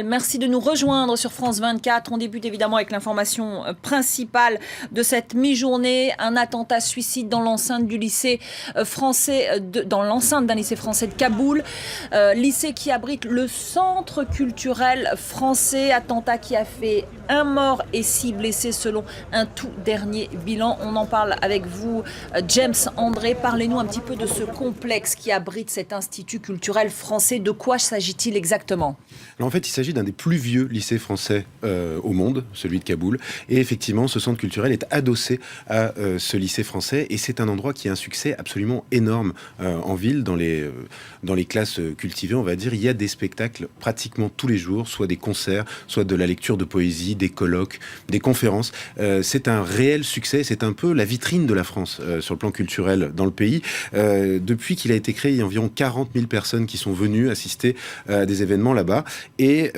Merci de nous rejoindre sur France 24. On débute évidemment avec l'information principale de cette mi-journée. Un attentat suicide dans l'enceinte du lycée français, dans l'enceinte d'un lycée français de Kaboul. Lycée qui abrite le centre culturel français. Attentat qui a fait 1 mort et 6 blessés selon un tout dernier bilan. On en parle avec vous, James André. Parlez-nous un petit peu de ce complexe qui abrite cet institut culturel français. De quoi s'agit-il exactement ? Alors en fait, il s'agit d'un des plus vieux lycées français au monde, celui de Kaboul. Et effectivement, ce centre culturel est adossé à ce lycée français. Et c'est un endroit qui a un succès absolument énorme en ville, dans les classes cultivées, on va dire. Il y a des spectacles pratiquement tous les jours, soit des concerts, soit de la lecture de poésie, des colloques, des conférences. C'est un réel succès. C'est un peu la vitrine de la France sur le plan culturel dans le pays. Depuis qu'il a été créé, il y a environ 40 000 personnes qui sont venues assister à des événements là-bas. Et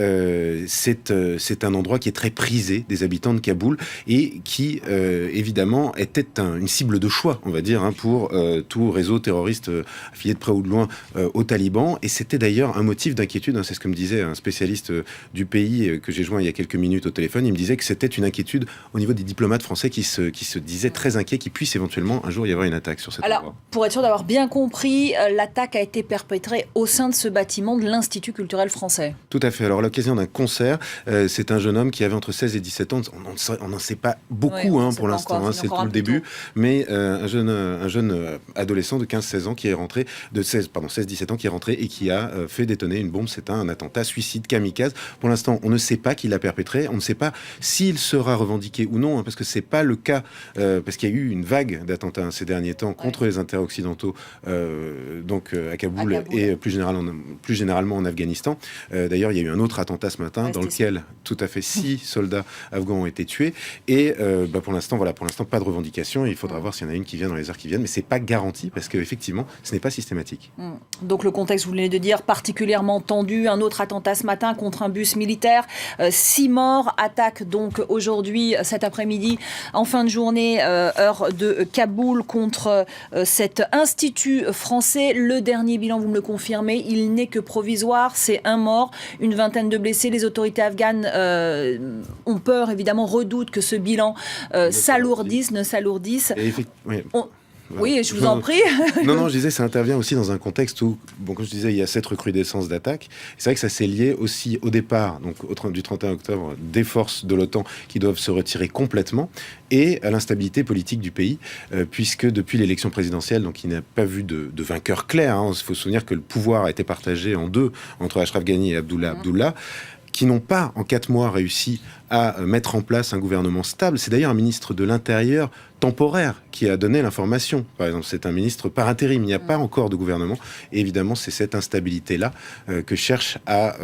c'est un endroit qui est très prisé des habitants de Kaboul et qui, évidemment, était une cible de choix, on va dire, pour tout réseau terroriste affilié de près ou de loin aux talibans. Et c'était d'ailleurs un motif d'inquiétude. C'est ce que me disait un spécialiste du pays que j'ai joint il y a quelques minutes au téléphone. Il me disait que c'était une inquiétude au niveau des diplomates français qui se disaient très inquiets qu'il puisse éventuellement un jour y avoir une attaque sur cet endroit. Alors, pour être sûr d'avoir bien compris, l'attaque a été perpétrée au sein de ce bâtiment de l'Institut culturel français. Tout à fait. Alors, à l'occasion d'un concert, c'est un jeune homme qui avait entre 16 et 17 ans. On n'en sait pas beaucoup pour l'instant, c'est tout le début. Mais un jeune adolescent de 15-16 ans qui est rentré, 16-17 ans qui est rentré et qui a fait détonner une bombe. C'est un attentat suicide kamikaze. Pour l'instant, on ne sait pas qui l'a perpétré. On ne sait pas s'il sera revendiqué ou non, parce que c'est pas le cas, parce qu'il y a eu une vague d'attentats ces derniers temps contre les intérêts occidentaux, à Kaboul et plus généralement en Afghanistan. D'ailleurs, il y a eu un autre attentat ce matin dans lequel, tout à fait, 6 soldats afghans ont été tués. Et pour l'instant, pas de revendication. Il faudra voir s'il y en a une qui vient dans les heures qui viennent. Mais c'est pas garanti parce qu'effectivement, ce n'est pas systématique. Donc le contexte, vous venez de dire, particulièrement tendu. Un autre attentat ce matin contre un bus militaire. 6 morts. Attaque donc aujourd'hui, cet après-midi, en fin de journée, heure de Kaboul, contre cet institut français. Le dernier bilan, vous me le confirmez, il n'est que provisoire. C'est 1 mort, une vingtaine de blessés. Les autorités afghanes ont peur, évidemment, redoutent que ce bilan ne s'alourdisse. Oui, je vous en prie. Non, je disais, ça intervient aussi dans un contexte où, comme je disais, il y a cette recrudescence d'attaques. C'est vrai que ça s'est lié aussi au départ, donc du 31 octobre, des forces de l'OTAN qui doivent se retirer complètement, et à l'instabilité politique du pays, puisque depuis l'élection présidentielle, donc il n'y a pas vu de vainqueur clair. Il faut se souvenir que le pouvoir a été partagé en deux entre Ashraf Ghani et Abdullah, qui n'ont pas, en 4 mois, réussi à mettre en place un gouvernement stable. C'est d'ailleurs un ministre de l'Intérieur temporaire qui a donné l'information. Par exemple, c'est un ministre par intérim. Il n'y a pas encore de gouvernement. Et évidemment, c'est cette instabilité-là que cherchent à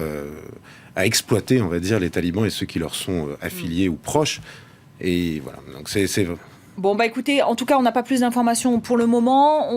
exploiter, on va dire, les talibans et ceux qui leur sont affiliés ou proches. Et voilà. Donc c'est... Bon, écoutez, en tout cas, on n'a pas plus d'informations pour le moment.